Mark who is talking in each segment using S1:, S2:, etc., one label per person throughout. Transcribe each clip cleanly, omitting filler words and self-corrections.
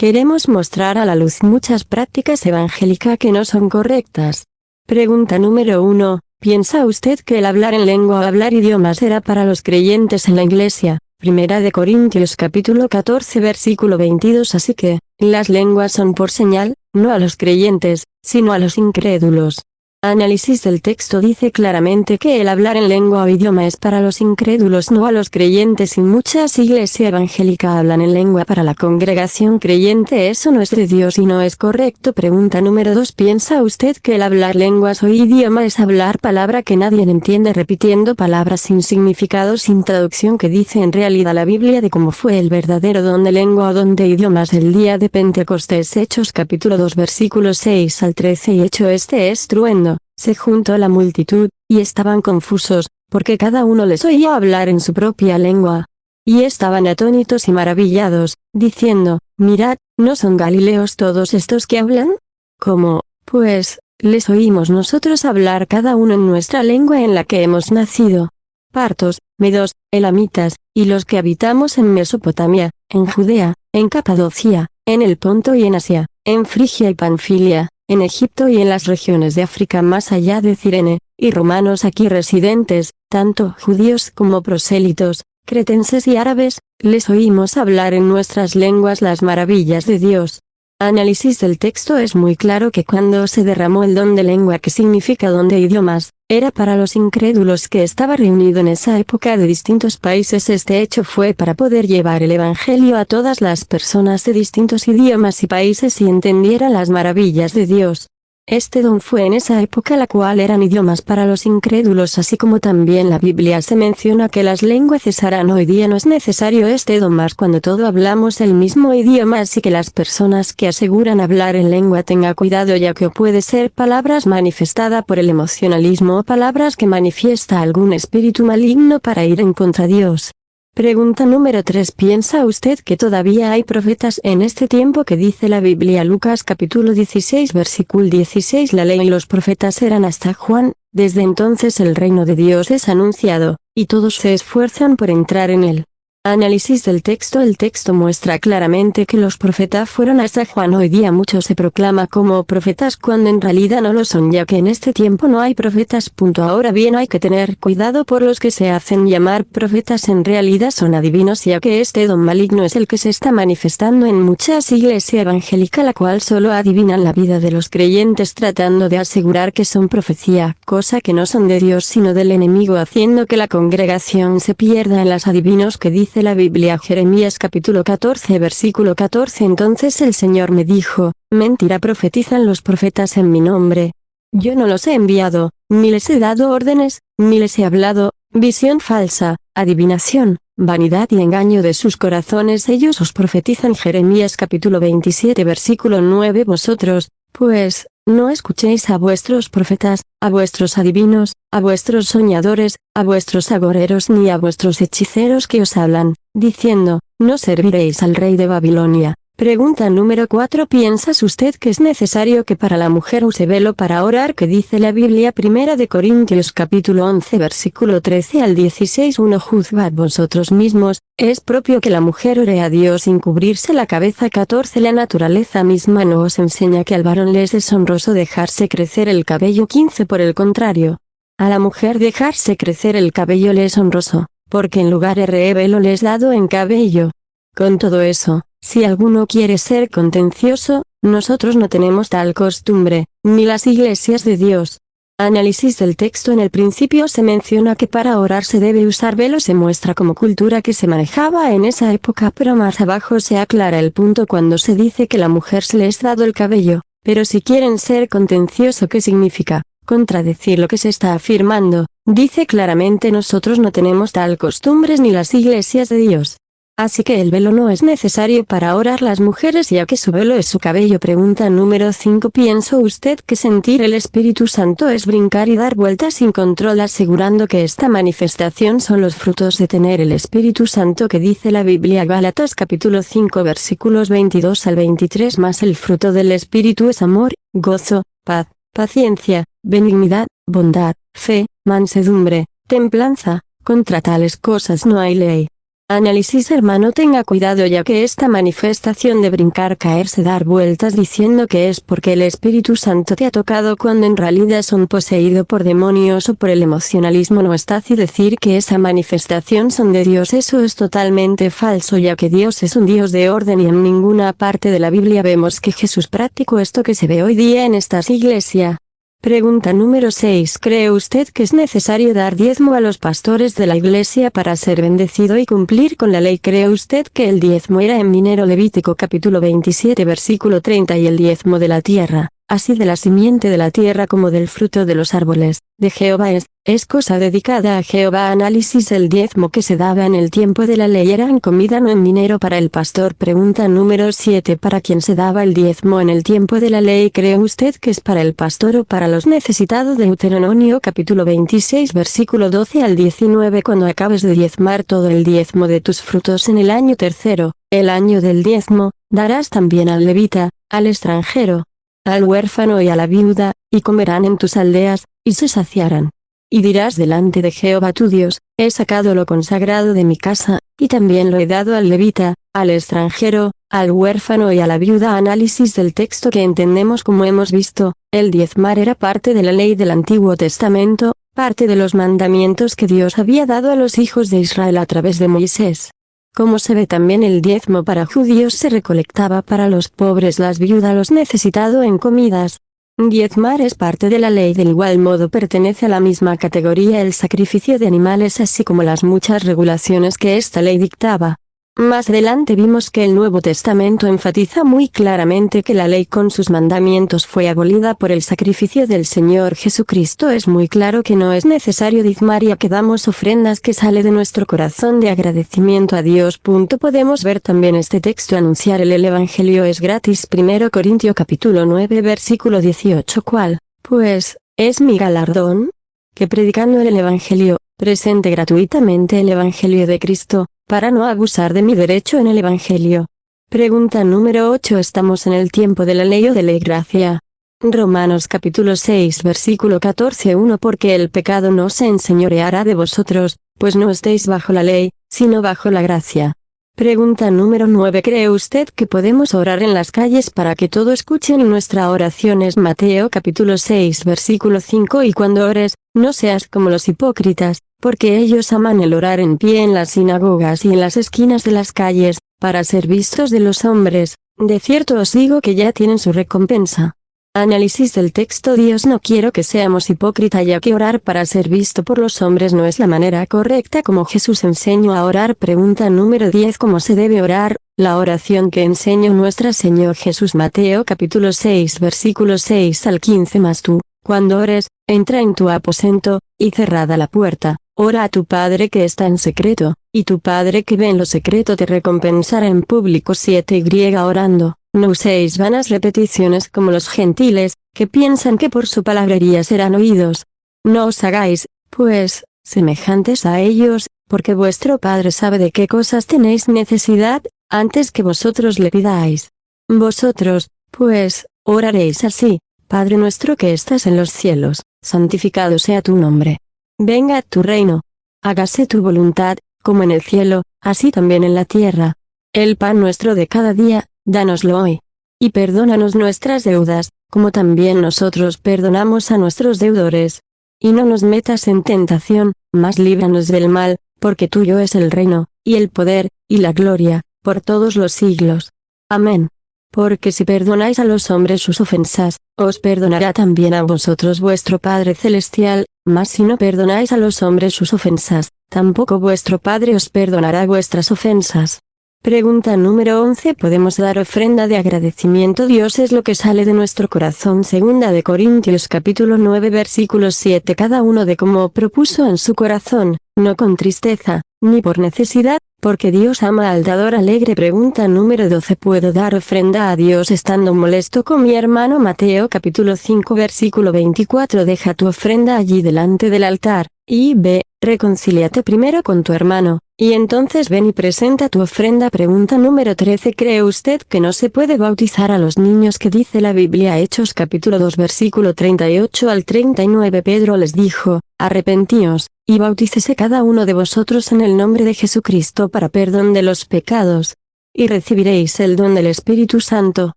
S1: Queremos mostrar a la luz muchas prácticas evangélicas que no son correctas. Pregunta número 1. ¿Piensa usted que el hablar en lengua o hablar idiomas era para los creyentes en la iglesia? Primera de Corintios capítulo 14 versículo 22. Así que, las lenguas son por señal, no a los creyentes, sino a los incrédulos. Análisis del texto dice claramente que el hablar en lengua o idioma es para los incrédulos, no a los creyentes, y muchas iglesias evangélicas hablan en lengua para la congregación creyente. Eso no es de Dios y no es correcto. Pregunta número 2. ¿Piensa usted que el hablar lenguas o idioma es hablar palabra que nadie entiende, repitiendo palabras sin significado, sin traducción, que dice en realidad la Biblia de cómo fue el verdadero don de lengua o don de idiomas el día de Pentecostés? Hechos capítulo 2 versículos 6 al 13. Y hecho este estruendo, se juntó la multitud, y estaban confusos, porque cada uno les oía hablar en su propia lengua. Y estaban atónitos y maravillados, diciendo: mirad, ¿no son galileos todos estos que hablan? ¿Cómo, pues, les oímos nosotros hablar cada uno en nuestra lengua en la que hemos nacido? Partos, medos, elamitas, y los que habitamos en Mesopotamia, en Judea, en Capadocia, en el Ponto y en Asia, en Frigia y Panfilia, en Egipto y en las regiones de África más allá de Cirene, y romanos aquí residentes, tanto judíos como prosélitos, cretenses y árabes, les oímos hablar en nuestras lenguas las maravillas de Dios. Análisis del texto. Es muy claro que cuando se derramó el don de lengua, que significa don de idiomas, era para los incrédulos que estaba reunido en esa época de distintos países. Este hecho fue para poder llevar el evangelio a todas las personas de distintos idiomas y países y entendieran las maravillas de Dios. Este don fue en esa época, la cual eran idiomas para los incrédulos, así como también la Biblia se menciona que las lenguas cesarán. Hoy día no es necesario este don más cuando todos hablamos el mismo idioma, así que las personas que aseguran hablar en lengua tenga cuidado, ya que puede ser palabras manifestada por el emocionalismo o palabras que manifiesta algún espíritu maligno para ir en contra de Dios. Pregunta número 3. ¿Piensa usted que todavía hay profetas en este tiempo? Que dice la Biblia, Lucas capítulo 16 versículo 16: la ley y los profetas eran hasta Juan. Desde entonces el reino de Dios es anunciado, y todos se esfuerzan por entrar en él. Análisis del texto. El texto muestra claramente que los profetas fueron hasta Juan. Hoy día muchos se proclaman como profetas cuando en realidad no lo son, ya que en este tiempo no hay profetas. Ahora bien, hay que tener cuidado por los que se hacen llamar profetas. En realidad son adivinos, ya que este don maligno es el que se está manifestando en muchas iglesias evangélicas, la cual solo adivinan la vida de los creyentes tratando de asegurar que son profecía, cosa que no son de Dios sino del enemigo, haciendo que la congregación se pierda en las adivinos que dice la Biblia. Jeremías capítulo 14 versículo 14: entonces el Señor me dijo: mentira profetizan los profetas en mi nombre. Yo no los he enviado, ni les he dado órdenes, ni les he hablado. Visión falsa, adivinación, vanidad y engaño de sus corazones ellos os profetizan. Jeremías capítulo 27 versículo 9: vosotros, pues, no escuchéis a vuestros profetas, a vuestros adivinos, a vuestros soñadores, a vuestros agoreros ni a vuestros hechiceros que os hablan, diciendo: no serviréis al rey de Babilonia. Pregunta número 4. ¿Piensas usted que es necesario que para la mujer use velo para orar? Que dice la Biblia, Primera de Corintios capítulo 11 versículo 13 al 16: 1. Juzgad vosotros mismos, ¿es propio que la mujer ore a Dios sin cubrirse la cabeza? 14. La naturaleza misma no os enseña que al varón le es deshonroso dejarse crecer el cabello. 15. Por el contrario, a la mujer dejarse crecer el cabello le es honroso, porque en lugar de velo le es dado en cabello. Con todo eso, si alguno quiere ser contencioso, nosotros no tenemos tal costumbre, ni las iglesias de Dios. Análisis del texto. En el principio se menciona que para orar se debe usar velo. Se muestra como cultura que se manejaba en esa época, pero más abajo se aclara el punto cuando se dice que la mujer se le es dado el cabello. Pero si quieren ser contencioso, ¿qué significa? Contradecir lo que se está afirmando. Dice claramente: nosotros no tenemos tal costumbres ni las iglesias de Dios. Así que el velo no es necesario para orar las mujeres, ya que su velo es su cabello. Pregunta número 5. ¿Piensa usted que sentir el Espíritu Santo es brincar y dar vueltas sin control, asegurando que esta manifestación son los frutos de tener el Espíritu Santo? Que dice la Biblia, Gálatas capítulo 5 versículos 22 al 23: mas el fruto del Espíritu es amor, gozo, paz, paciencia, benignidad, bondad, fe, mansedumbre, templanza. Contra tales cosas no hay ley. Análisis hermano, tenga cuidado ya que esta manifestación de brincar, caerse, dar vueltas diciendo que es porque el Espíritu Santo te ha tocado cuando en realidad son poseído por demonios o por el emocionalismo no está, y decir que esa manifestación son de Dios, eso es totalmente falso ya que Dios es un Dios de orden y en ninguna parte de la Biblia vemos que Jesús practicó esto que se ve hoy día en estas iglesias. Pregunta número 6. ¿Cree usted que es necesario dar diezmo a los pastores de la iglesia para ser bendecido y cumplir con la ley? ¿Cree usted que el diezmo era en dinero? Levítico capítulo 27 versículo 30 y el diezmo de la tierra, así de la simiente de la tierra como del fruto de los árboles, de Jehová es cosa dedicada a Jehová. Análisis. El diezmo que se daba en el tiempo de la ley era en comida, no en dinero para el pastor. Pregunta número 7. ¿Para quién se daba el diezmo en el tiempo de la ley? ¿Cree usted que es para el pastor o para los necesitados? Deuteronomio capítulo 26 versículo 12 al 19. Cuando acabes de diezmar todo el diezmo de tus frutos en el año tercero, el año del diezmo, darás también al levita, al extranjero, al huérfano y a la viuda, y comerán en tus aldeas, y se saciarán. Y dirás delante de Jehová tu Dios, he sacado lo consagrado de mi casa, y también lo he dado al levita, al extranjero, al huérfano y a la viuda. Análisis del texto que entendemos. Como hemos visto, el diezmar era parte de la ley del Antiguo Testamento, parte de los mandamientos que Dios había dado a los hijos de Israel a través de Moisés. Como se ve también, el diezmo para judíos se recolectaba para los pobres, las viudas, los necesitados en comidas. Diezmar es parte de la ley. Del igual modo pertenece a la misma categoría el sacrificio de animales, así como las muchas regulaciones que esta ley dictaba. Más adelante vimos que el Nuevo Testamento enfatiza muy claramente que la ley con sus mandamientos fue abolida por el sacrificio del Señor Jesucristo. Es muy claro que no es necesario diezmar ya que damos ofrendas que sale de nuestro corazón de agradecimiento a Dios. Podemos ver también este texto anunciar el Evangelio es gratis. 1 Corintios capítulo 9 versículo 18. ¿Cuál, pues, es mi galardón? Que predicando el Evangelio, presente gratuitamente el Evangelio de Cristo, para no abusar de mi derecho en el Evangelio. Pregunta número 8. ¿Estamos en el tiempo de la ley o de la gracia? Romanos capítulo 6 versículo 14. 1. Porque el pecado no se enseñoreará de vosotros, pues no estéis bajo la ley, sino bajo la gracia. Pregunta número 9. ¿Cree usted que podemos orar en las calles para que todos escuchen nuestra oración? Es Mateo capítulo 6 versículo 5. Y cuando ores, no seas como los hipócritas, porque ellos aman el orar en pie en las sinagogas y en las esquinas de las calles, para ser vistos de los hombres. De cierto os digo que ya tienen su recompensa. Análisis del texto. Dios no quiere que seamos hipócritas, ya que orar para ser visto por los hombres no es la manera correcta como Jesús enseñó a orar. Pregunta número 10. ¿Cómo se debe orar? La oración que enseñó nuestro Señor Jesús. Mateo capítulo 6 versículos 6 al 15. Mas tú, cuando ores, entra en tu aposento, y cerrada la puerta, ora a tu Padre que está en secreto, y tu Padre que ve en lo secreto te recompensará en público. 7. Orando, no uséis vanas repeticiones como los gentiles, que piensan que por su palabrería serán oídos. No os hagáis, pues, semejantes a ellos, porque vuestro Padre sabe de qué cosas tenéis necesidad, antes que vosotros le pidáis. Vosotros, pues, oraréis así: Padre nuestro que estás en los cielos, santificado sea tu nombre. Venga a tu reino. Hágase tu voluntad, como en el cielo, así también en la tierra. El pan nuestro de cada día, dánoslo hoy. Y perdónanos nuestras deudas, como también nosotros perdonamos a nuestros deudores. Y no nos metas en tentación, mas líbranos del mal, porque tuyo es el reino, y el poder, y la gloria, por todos los siglos. Amén. Porque si perdonáis a los hombres sus ofensas, os perdonará también a vosotros vuestro Padre Celestial, mas si no perdonáis a los hombres sus ofensas, tampoco vuestro Padre os perdonará vuestras ofensas. Pregunta número 11. ¿Podemos dar ofrenda de agradecimiento? Dios es lo que sale de nuestro corazón. 2 Corintios capítulo 9 versículos 7. Cada uno de como propuso en su corazón, no con tristeza, ni por necesidad, porque Dios ama al dador alegre. Pregunta número 12. ¿Puedo dar ofrenda a Dios estando molesto con mi hermano? Mateo capítulo 5 versículo 24. Deja tu ofrenda allí delante del altar, y ve, reconcíliate primero con tu hermano, y entonces ven y presenta tu ofrenda. Pregunta número 13. ¿Cree usted que no se puede bautizar a los niños? Que dice la Biblia? Hechos capítulo 2 versículo 38 al 39. Pedro les dijo: arrepentíos, y bautícese cada uno de vosotros en el nombre de Jesucristo para perdón de los pecados. Y recibiréis el don del Espíritu Santo.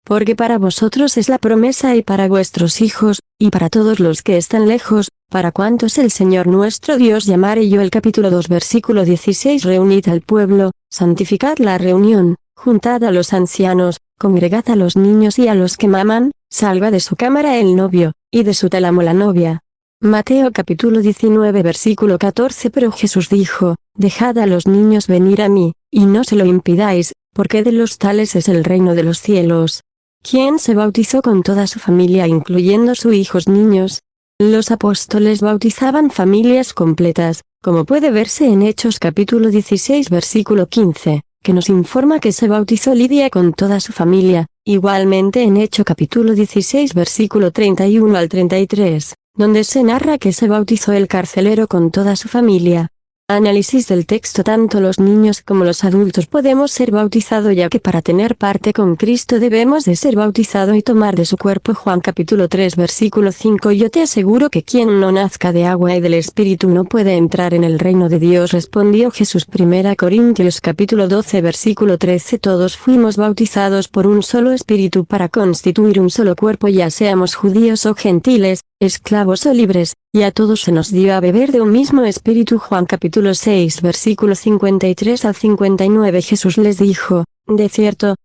S1: Porque para vosotros es la promesa y para vuestros hijos, y para todos los que están lejos, para cuantos el Señor nuestro Dios llamare. Yo el capítulo 2 versículo 16. Reunid al pueblo, santificad la reunión, juntad a los ancianos, congregad a los niños y a los que maman, salga de su cámara el novio, y de su tálamo la novia. Mateo capítulo 19 versículo 14. Pero Jesús dijo, dejad a los niños venir a mí, y no se lo impidáis, porque de los tales es el reino de los cielos. ¿Quién se bautizó con toda su familia incluyendo sus hijos niños? Los apóstoles bautizaban familias completas, como puede verse en Hechos capítulo 16 versículo 15, que nos informa que se bautizó Lidia con toda su familia, igualmente en Hechos capítulo 16 versículo 31 al 33, donde se narra que se bautizó el carcelero con toda su familia. Análisis del texto. Tanto los niños como los adultos podemos ser bautizados, ya que para tener parte con Cristo debemos de ser bautizados y tomar de su cuerpo. Juan capítulo 3 versículo 5. Yo te aseguro que quien no nazca de agua y del Espíritu no puede entrar en el reino de Dios, respondió Jesús. 1 Corintios capítulo 12 versículo 13. Todos fuimos bautizados por un solo Espíritu para constituir un solo cuerpo, ya seamos judíos o gentiles, esclavos o libres, y a todos se nos dio a beber de un mismo espíritu. Juan capítulo 6 versículo 53 al 59. Jesús les dijo, de cierto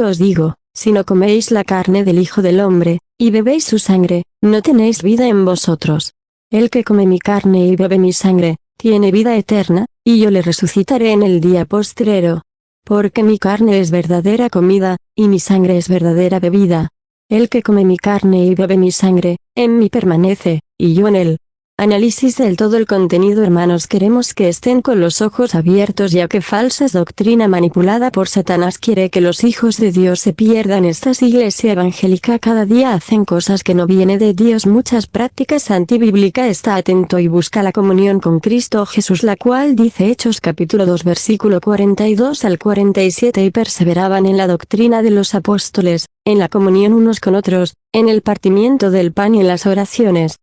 S1: os digo, si no coméis la carne del Hijo del Hombre, y bebéis su sangre, no tenéis vida en vosotros. El que come mi carne y bebe mi sangre, tiene vida eterna, y yo le resucitaré en el día postrero. Porque mi carne es verdadera comida, y mi sangre es verdadera bebida. El que come mi carne y bebe mi sangre, en mí permanece, y yo en él. Análisis del todo el contenido. Hermanos, queremos que estén con los ojos abiertos, ya que falsa doctrina manipulada por Satanás quiere que los hijos de Dios se pierdan. Estas iglesias evangélicas cada día hacen cosas que no viene de Dios, muchas prácticas antibíblicas. Está atento y busca la comunión con Cristo Jesús, la cual dice Hechos capítulo 2 versículo 42 al 47. Y perseveraban en la doctrina de los apóstoles, en la comunión unos con otros, en el partimiento del pan y en las oraciones.